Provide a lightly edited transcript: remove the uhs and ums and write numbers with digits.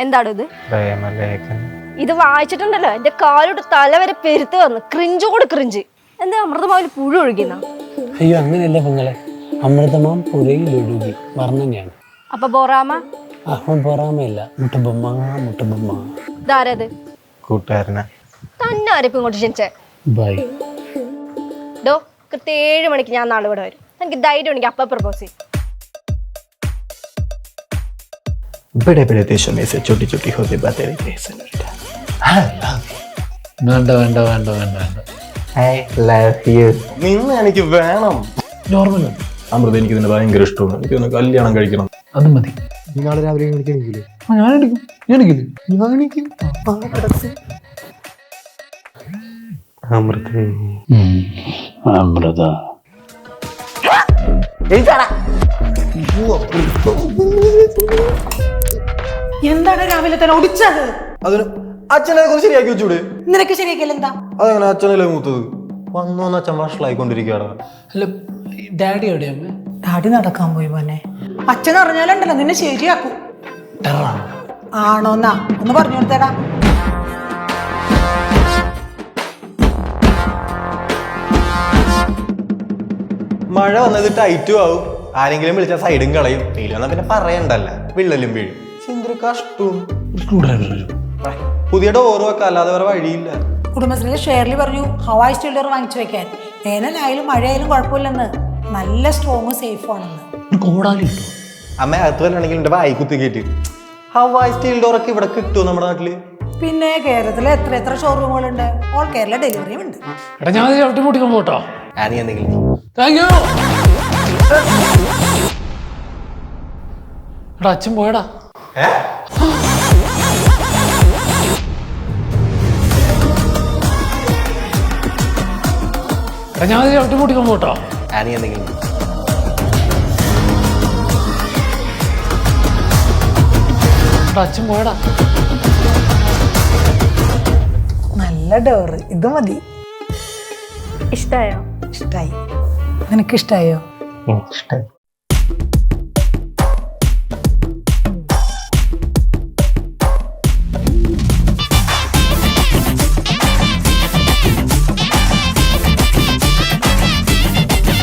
എന്താണ് ഇത്? പ്രേമലേഖനം. ഇത് വായിച്ചിട്ടുണ്ടല്ലോ എന്റെ കാലോട്ട് തല വരെ പെരുത്ത് വന്ന് ക്രിഞ്ച് കൂടെ ക്രിഞ്ച്. എന്താ അമൃതമാവിൽ പുഴു ഒഴുകിന്ന? അയ്യോ അങ്ങനെയല്ല പെങ്ങളെ, അമൃതമാം പുരയിൽ ഒഴുകി വർണ്ണനയാണ്. അപ്പൊ ബൊറാമ? ബൊറാമയല്ല, മുട്ടബൊമ്മ മുട്ടബൊമ്മ. ഇതാരത്? കൂട്ടുകാരനാ. തന്നെ ആരെപ്പോ ഇങ്ങോട്ട് ക്ഷണിച്ചേ? ബൈ. ഡോ കൃത്യം 7 മണിക്ക് ഞാൻ നാളെ ഇവിടെ വരും. എനിക്ക് ധൈര്യം ഉണ്ടെങ്കിൽ അപ്പ പ്രപ്പോസ് ചെയ്യും. बड़े बड़े देशों में से छोटी छोटी होती बातें रहती है सेनोरिटा. വേണ്ട വേണ്ട വേണ്ട വേണ്ട വേണ്ട. I love you. നിന്നെ എനിക്ക് വേണം. നോർമൽ അമൃത എനിക്ക് നിന്നെ ഭയങ്കര ഇഷ്ടമാണ്. എനിക്ക് നിന്നെ കല്യാണം കഴിക്കണം. അത് മതി. നീ നാളെ രാവിലെ എനിക്കില്ലേ? ഞാൻ എടുക്കും. അമൃത അമൃത എന്താണ് രാവിലെ തന്നെ ഒടിച്ചത്? അതിന് അച്ഛനെ കുറിച്ച് ശരിയാക്കി വെച്ചൂടെ? നിനക്ക് ശരിയാക്കിയല്ല എന്താ? അതെങ്ങനെ അച്ഛനല്ലേ മൂത്തത്? വന്നോന്ന് അച്ഛൻ വഷളായിക്കൊണ്ടിരിക്കുകയാണ്. അല്ല ഡാഡി എവിടെ അമ്മ? ഡാഡി നടക്കാൻ പോയി മോനെ. അച്ഛൻ അറിഞ്ഞാലുണ്ടല്ലോ നിന്നെ ശരിയാക്കും. ആണോന്നാ ഒന്ന് പറഞ്ഞു കൊടുത്തേടാ. മഴ വന്നത് ടൈറ്റും ആവും, ആരെങ്കിലും വിളിച്ച സൈഡും കളയും. വെയിൽ വന്നാൽ പിന്നെ പറയണ്ടല്ല, വിള്ളലും വീഴും. എന്തൊരു കഷ്ടവും. പുതിയ ഡോറ് വെക്കാം, അല്ലാതെ വേറെ വഴിയില്ല. കുടുംബശ്രീ ഷെയർലി പറഞ്ഞു ഹവായ് സ്റ്റീൽഡർ വാങ്ങിച്ചു വെക്കാൻ. വേനലായാലും മഴയായാലും കുഴപ്പമില്ലെന്ന്, നല്ല സ്ട്രോങ് സേഫ് ആണെന്ന്. അമ്മ അകത്ത് വല്ലണെങ്കിൽ എന്റെ വായി കുത്തി കയറ്റി. ഹവായ് സ്റ്റീൽ ഡോറൊക്കെ ഇവിടെ കിട്ടുമോ നമ്മുടെ നാട്ടില്? പിന്നെ കേരളത്തിലെ എത്ര ഷോറൂമുകളുണ്ട്. ഓൾ കേരള ഡെലിവറിയും ഉണ്ട്. ഞാൻ ചവിട്ടി പൊട്ടിക്കാൻ പോട്ടോ. നീ എന്തെങ്കിലും താങ്ക് യു. അച്ഛൻ പോയടാ. ഞാൻ ചവിട്ടി പൊട്ടിക്കാൻ പോട്ടോ. നീ എന്തെങ്കിലും അച്ഛൻ പോയടാ. നല്ല ഡോറ്, ഇത് മതി. ഇഷ്ടായോ? ഇഷ്ടായി. നിനക്ക് ഇഷ്ടായോ? ഇഷ്ടം.